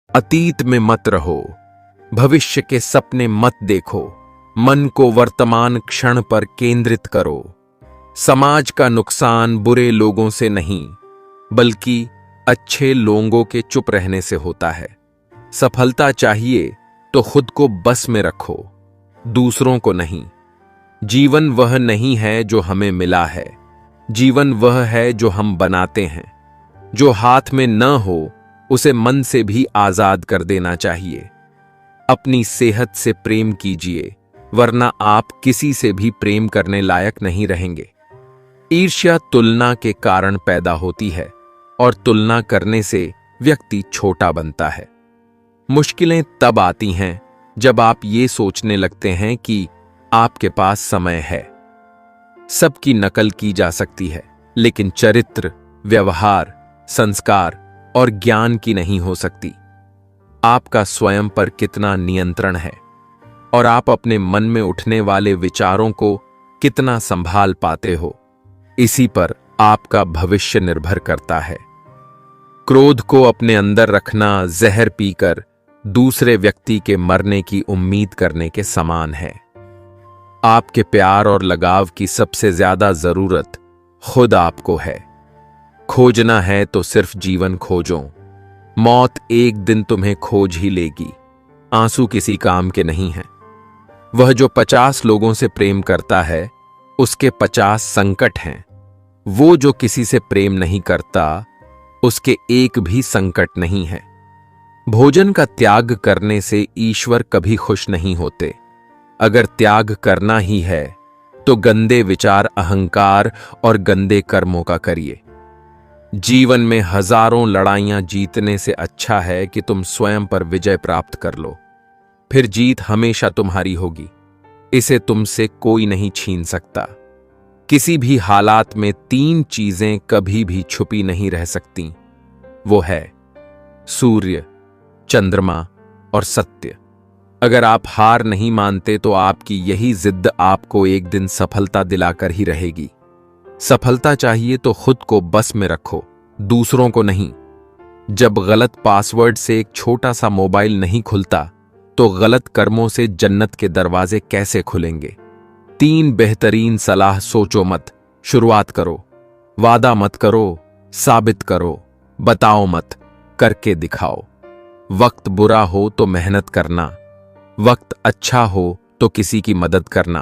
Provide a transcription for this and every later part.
अतीत में मत रहो, भविष्य के सपने मत देखो, मन को वर्तमान क्षण पर केंद्रित करो। समाज का नुकसान बुरे लोगों से नहीं, बल्कि अच्छे लोगों के चुप रहने से होता है। सफलता चाहिए तो खुद को बस में रखो, दूसरों को नहीं। जीवन वह नहीं है जो हमें मिला है, जीवन वह है जो हम बनाते हैं। जो हाथ में न हो उसे मन से भी आजाद कर देना चाहिए। अपनी सेहत से प्रेम कीजिए, वरना आप किसी से भी प्रेम करने लायक नहीं रहेंगे। ईर्ष्या तुलना के कारण पैदा होती है और तुलना करने से व्यक्ति छोटा बनता है। मुश्किलें तब आती हैं जब आप ये सोचने लगते हैं कि आपके पास समय है। सबकी नकल की जा सकती है, लेकिन चरित्र, व्यवहार, संस्कार और ज्ञान की नहीं हो सकती। आपका स्वयं पर कितना नियंत्रण है और आप अपने मन में उठने वाले विचारों को कितना संभाल पाते हो, इसी पर आपका भविष्य निर्भर करता है। क्रोध को अपने अंदर रखना जहर पीकर दूसरे व्यक्ति के मरने की उम्मीद करने के समान है। आपके प्यार और लगाव की सबसे ज्यादा जरूरत खुद आपको है। खोजना है तो सिर्फ जीवन खोजो, मौत एक दिन तुम्हें खोज ही लेगी। आंसू किसी काम के नहीं हैं। वह जो 50 लोगों से प्रेम करता है, उसके 50 संकट हैं। वो जो किसी से प्रेम नहीं करता, उसके एक भी संकट नहीं है। भोजन का त्याग करने से ईश्वर कभी खुश नहीं होते। अगर त्याग करना ही है तो गंदे विचार, अहंकार और गंदे कर्मों का करिए। जीवन में हजारों लड़ाइयां जीतने से अच्छा है कि तुम स्वयं पर विजय प्राप्त कर लो। फिर जीत हमेशा तुम्हारी होगी, इसे तुमसे कोई नहीं छीन सकता। किसी भी हालात में 3 चीजें कभी भी छुपी नहीं रह सकती। वो है सूर्य, चंद्रमा और सत्य। अगर आप हार नहीं मानते तो आपकी यही जिद आपको एक दिन सफलता दिलाकर ही रहेगी। सफलता चाहिए तो खुद को बस में रखो, दूसरों को नहीं। जब गलत पासवर्ड से एक छोटा सा मोबाइल नहीं खुलता, तो गलत कर्मों से जन्नत के दरवाजे कैसे खुलेंगे। 3 बेहतरीन सलाह सोचो मत, शुरुआत करो। वादा मत करो, साबित करो। बताओ मत, करके दिखाओ। वक्त बुरा हो तो मेहनत करना, वक्त अच्छा हो तो किसी की मदद करना।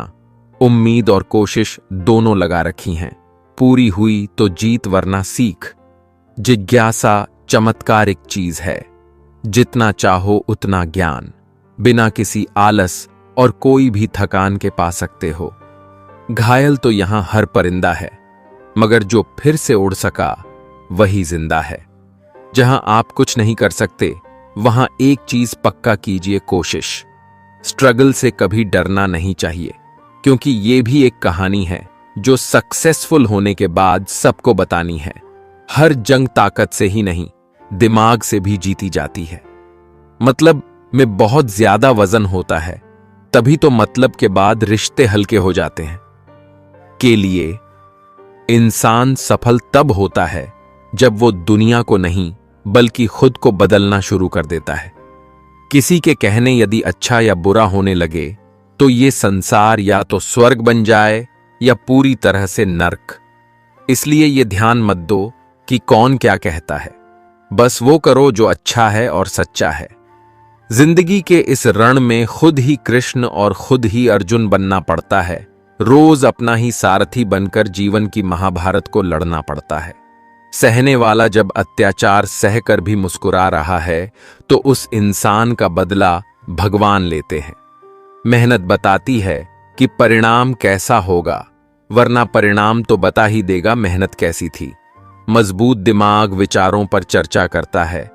उम्मीद और कोशिश दोनों लगा रखी हैं, पूरी हुई तो जीत वरना सीख। जिज्ञासा चमत्कारिक चीज है, जितना चाहो उतना ज्ञान। बिना किसी आलस और कोई भी थकान के पा सकते हो। घायल तो यहां हर परिंदा है, मगर जो फिर से उड़ सका वही जिंदा है। जहां आप कुछ नहीं कर सकते, वहां एक चीज पक्का कीजिए, कोशिश। स्ट्रगल से कभी डरना नहीं चाहिए, क्योंकि ये भी एक कहानी है जो सक्सेसफुल होने के बाद सबको बतानी है। हर जंग ताकत से ही नहीं, दिमाग से भी जीती जाती है। मतलब में बहुत ज्यादा वजन होता है, तभी तो मतलब के बाद रिश्ते हल्के हो जाते हैं। के लिए इंसान सफल तब होता है जब वो दुनिया को नहीं बल्कि खुद को बदलना शुरू कर देता है। किसी के कहने यदि अच्छा या बुरा होने लगे तो ये संसार या तो स्वर्ग बन जाए या पूरी तरह से नर्क। इसलिए ये ध्यान मत दो कि कौन क्या कहता है, बस वो करो जो अच्छा है और सच्चा है। जिंदगी के इस रण में खुद ही कृष्ण और खुद ही अर्जुन बनना पड़ता है। रोज अपना ही सारथी बनकर जीवन की महाभारत को लड़ना पड़ता है। सहने वाला जब अत्याचार सहकर भी मुस्कुरा रहा है तो उस इंसान का बदला भगवान लेते हैं। मेहनत बताती है कि परिणाम कैसा होगा, वरना परिणाम तो बता ही देगा मेहनत कैसी थी। मजबूत दिमाग विचारों पर चर्चा करता है,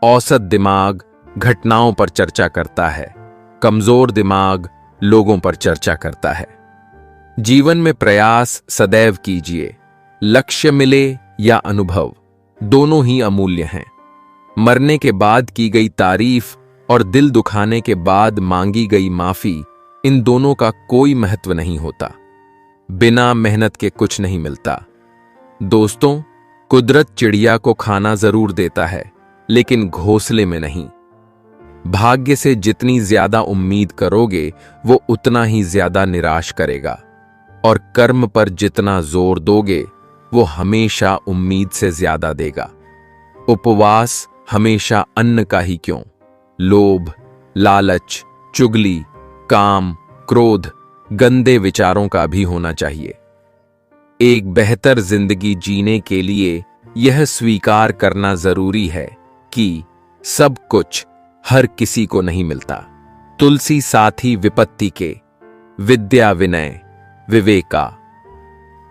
औसत दिमाग घटनाओं पर चर्चा करता है, कमजोर दिमाग लोगों पर चर्चा करता है। जीवन में प्रयास सदैव कीजिए, लक्ष्य मिले या अनुभव, दोनों ही अमूल्य हैं। मरने के बाद की गई तारीफ और दिल दुखाने के बाद मांगी गई माफी, इन दोनों का कोई महत्व नहीं होता। बिना मेहनत के कुछ नहीं मिलता। दोस्तों, कुदरत चिड़िया को खाना जरूर देता है, लेकिन घोंसले में नहीं। भाग्य से जितनी ज्यादा उम्मीद करोगे वो उतना ही ज्यादा निराश करेगा, और कर्म पर जितना जोर दोगे वो हमेशा उम्मीद से ज्यादा देगा। उपवास हमेशा अन्न का ही क्यों, लोभ, लालच, चुगली, काम, क्रोध, गंदे विचारों का भी होना चाहिए। एक बेहतर जिंदगी जीने के लिए यह स्वीकार करना जरूरी है कि सब कुछ हर किसी को नहीं मिलता। तुलसी साथी विपत्ति के, विद्या विनय विवेका,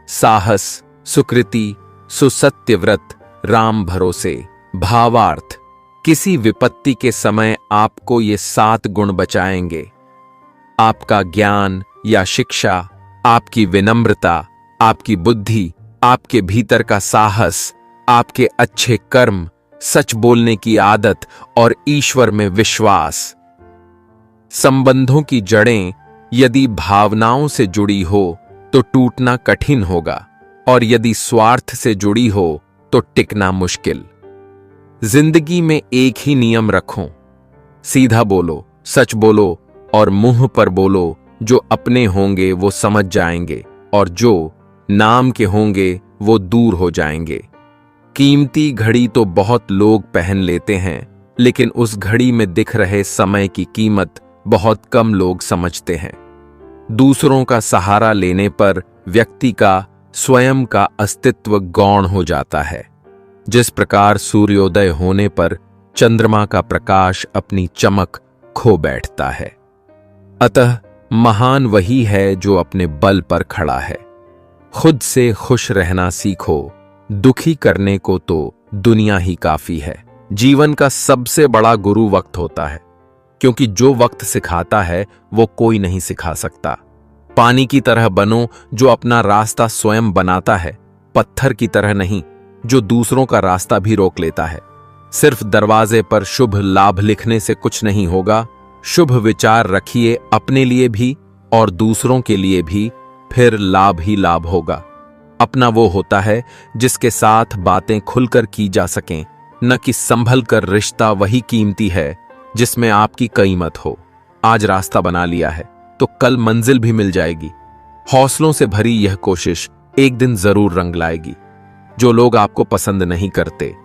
साहस सुकृति सुसत्यव्रत राम भरोसे। भावार्थ, किसी विपत्ति के समय आपको ये 7 गुण बचाएंगे। आपका ज्ञान या शिक्षा, आपकी विनम्रता, आपकी बुद्धि, आपके भीतर का साहस, आपके अच्छे कर्म, सच बोलने की आदत और ईश्वर में विश्वास। संबंधों की जड़ें यदि भावनाओं से जुड़ी हो तो टूटना कठिन होगा, और यदि स्वार्थ से जुड़ी हो तो टिकना मुश्किल। जिंदगी में एक ही नियम रखो, सीधा बोलो, सच बोलो और मुंह पर बोलो। जो अपने होंगे वो समझ जाएंगे, और जो नाम के होंगे वो दूर हो जाएंगे। कीमती घड़ी तो बहुत लोग पहन लेते हैं, लेकिन उस घड़ी में दिख रहे समय की कीमत बहुत कम लोग समझते हैं। दूसरों का सहारा लेने पर व्यक्ति का स्वयं का अस्तित्व गौण हो जाता है। जिस प्रकार सूर्योदय होने पर चंद्रमा का प्रकाश अपनी चमक खो बैठता है। अतः महान वही है जो अपने बल पर खड़ा है। खुद से खुश रहना सीखो, दुखी करने को तो दुनिया ही काफी है। जीवन का सबसे बड़ा गुरु वक्त होता है, क्योंकि जो वक्त सिखाता है वो कोई नहीं सिखा सकता। पानी की तरह बनो जो अपना रास्ता स्वयं बनाता है, पत्थर की तरह नहीं जो दूसरों का रास्ता भी रोक लेता है। सिर्फ दरवाजे पर शुभ लाभ लिखने से कुछ नहीं होगा। शुभ विचार रखिए अपने लिए भी और दूसरों के लिए भी, फिर लाभ ही लाभ होगा। अपना वो होता है जिसके साथ बातें खुलकर की जा सकें, न कि संभल कर। रिश्ता वही कीमती है जिसमें आपकी कीमत हो। आज रास्ता बना लिया है तो कल मंजिल भी मिल जाएगी। हौसलों से भरी यह कोशिश एक दिन जरूर रंग लाएगी। जो लोग आपको पसंद नहीं करते,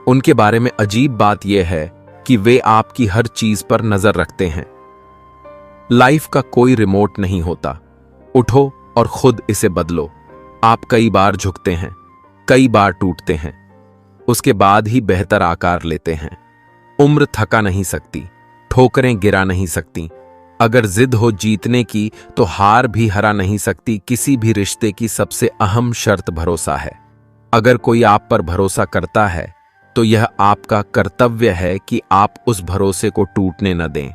उनके बारे में अजीब बात यह है कि वे आपकी हर चीज पर नजर रखते हैं। लाइफ का कोई रिमोट नहीं होता। उठो और खुद इसे बदलो। आप कई बार झुकते हैं, कई बार टूटते हैं, उसके बाद ही बेहतर आकार लेते हैं। उम्र थका नहीं सकती, ठोकरें गिरा नहीं सकती। अगर जिद हो जीतने की तो हार भी हरा नहीं सकती। किसी भी रिश्ते की सबसे अहम शर्त भरोसा है। अगर कोई आप पर भरोसा करता है तो यह आपका कर्तव्य है कि आप उस भरोसे को टूटने न दें।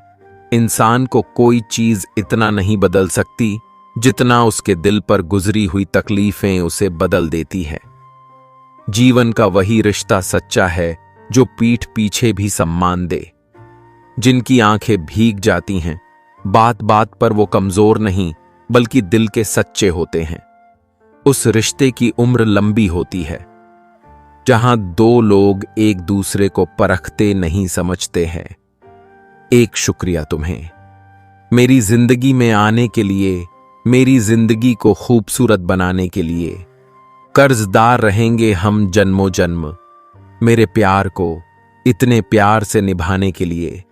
इंसान को कोई चीज इतना नहीं बदल सकती जितना उसके दिल पर गुजरी हुई तकलीफें उसे बदल देती है। जीवन का वही रिश्ता सच्चा है जो पीठ पीछे भी सम्मान दे। जिनकी आंखें भीग जाती हैं, बात बात पर वो कमजोर नहीं बल्कि दिल के सच्चे होते हैं। उस रिश्ते की उम्र लंबी होती है जहां 2 लोग एक दूसरे को परखते नहीं समझते हैं। एक शुक्रिया तुम्हें मेरी जिंदगी में आने के लिए, मेरी जिंदगी को खूबसूरत बनाने के लिए। कर्जदार रहेंगे हम जन्मों जन्म, मेरे प्यार को इतने प्यार से निभाने के लिए।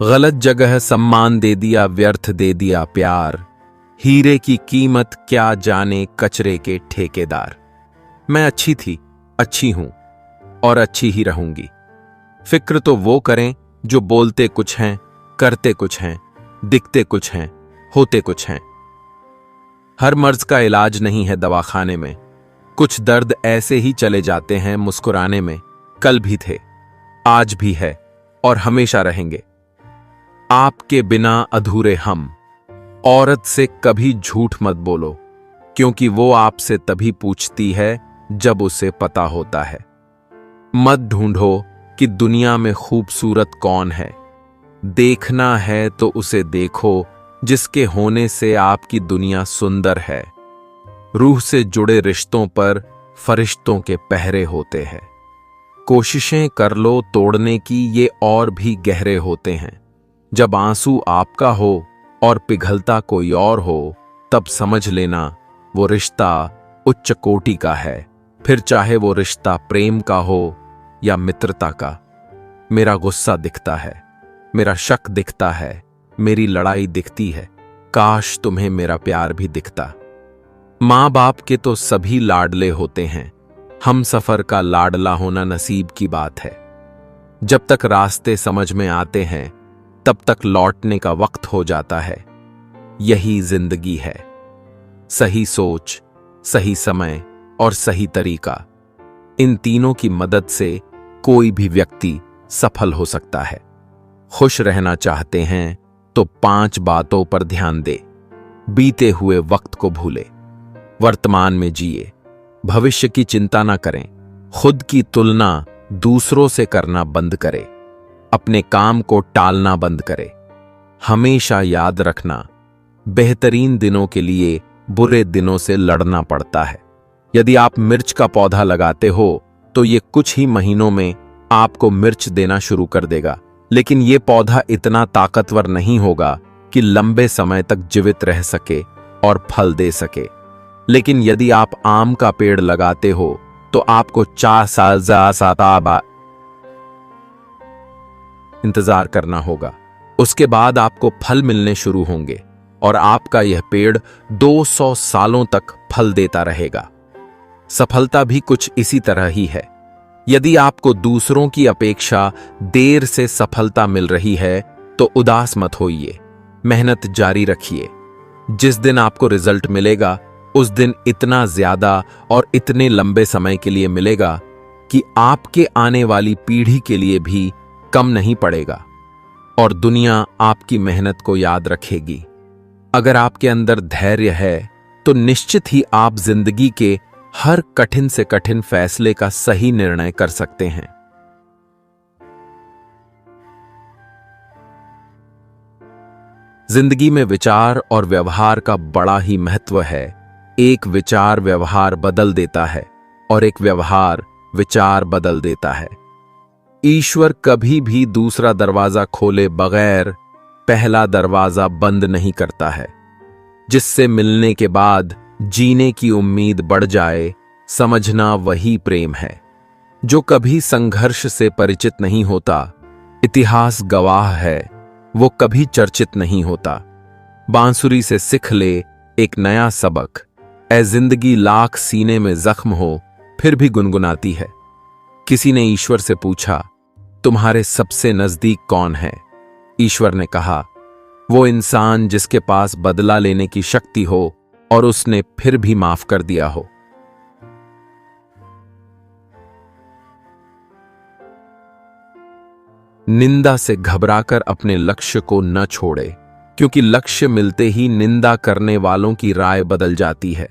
गलत जगह सम्मान दे दिया, व्यर्थ दे दिया प्यार। हीरे की कीमत क्या जाने कचरे के ठेकेदार। मैं अच्छी थी, अच्छी हूं और अच्छी ही रहूंगी। फिक्र तो वो करें जो बोलते कुछ हैं, करते कुछ हैं, दिखते कुछ हैं, होते कुछ हैं। हर मर्ज का इलाज नहीं है दवाखाने में। कुछ दर्द ऐसे ही चले जाते हैं मुस्कुराने में। कल भी थे, आज भी है और हमेशा रहेंगे। आपके बिना अधूरे हम। औरत से कभी झूठ मत बोलो, क्योंकि वो आपसे तभी पूछती है जब उसे पता होता है। मत ढूंढो कि दुनिया में खूबसूरत कौन है। देखना है तो उसे देखो जिसके होने से आपकी दुनिया सुंदर है। रूह से जुड़े रिश्तों पर फरिश्तों के पहरे होते हैं। कोशिशें कर लो तोड़ने की, ये और भी गहरे होते हैं। जब आंसू आपका हो और पिघलता कोई और हो, तब समझ लेना वो रिश्ता उच्च कोटि का है, फिर चाहे वो रिश्ता प्रेम का हो या मित्रता का। मेरा गुस्सा दिखता है, मेरा शक दिखता है, मेरी लड़ाई दिखती है। काश तुम्हें मेरा प्यार भी दिखता। माँ बाप के तो सभी लाडले होते हैं, हम सफर का लाडला होना नसीब की बात है। जब तक रास्ते समझ में आते हैं, तब तक लौटने का वक्त हो जाता है। यही जिंदगी है, सही सोच, सही समय और सही तरीका, इन तीनों की मदद से कोई भी व्यक्ति सफल हो सकता है। खुश रहना चाहते हैं तो 5 बातों पर ध्यान दे। बीते हुए वक्त को भूले, वर्तमान में जिए, भविष्य की चिंता ना करें, खुद की तुलना दूसरों से करना बंद करें, अपने काम को टालना बंद करें। हमेशा याद रखना, बेहतरीन दिनों के लिए बुरे दिनों से लड़ना पड़ता है। यदि आप मिर्च का पौधा लगाते हो तो ये कुछ ही महीनों में आपको मिर्च देना शुरू कर देगा, लेकिन ये पौधा इतना ताकतवर नहीं होगा कि लंबे समय तक जीवित रह सके और फल दे सके। लेकिन यदि आप आम का पेड़ लगाते हो तो आपको 4 साल इंतजार करना होगा। उसके बाद आपको फल मिलने शुरू होंगे और आपका यह पेड़ 200 सालों तक फल देता रहेगा। सफलता भी कुछ इसी तरह ही है। यदि आपको दूसरों की अपेक्षा देर से सफलता मिल रही है तो उदास मत होइए, मेहनत जारी रखिए। जिस दिन आपको रिजल्ट मिलेगा उस दिन इतना ज्यादा और इतने लंबे समय के लिए मिलेगा कि आपके आने वाली पीढ़ी के लिए भी कम नहीं पड़ेगा और दुनिया आपकी मेहनत को याद रखेगी। अगर आपके अंदर धैर्य है तो निश्चित ही आप जिंदगी के हर कठिन से कठिन फैसले का सही निर्णय कर सकते हैं। जिंदगी में विचार और व्यवहार का बड़ा ही महत्व है। एक विचार व्यवहार बदल देता है और एक व्यवहार विचार बदल देता है। ईश्वर कभी भी दूसरा दरवाजा खोले बगैर पहला दरवाजा बंद नहीं करता है। जिससे मिलने के बाद जीने की उम्मीद बढ़ जाए, समझना वही प्रेम है। जो कभी संघर्ष से परिचित नहीं होता, इतिहास गवाह है, वो कभी चर्चित नहीं होता। बांसुरी से सीख ले एक नया सबक, ऐ जिंदगी लाख सीने में जख्म हो फिर भी गुनगुनाती है। किसी ने ईश्वर से पूछा, तुम्हारे सबसे नजदीक कौन है? ईश्वर ने कहा, वो इंसान जिसके पास बदला लेने की शक्ति हो और उसने फिर भी माफ कर दिया हो। निंदा से घबराकर अपने लक्ष्य को न छोड़े, क्योंकि लक्ष्य मिलते ही निंदा करने वालों की राय बदल जाती है।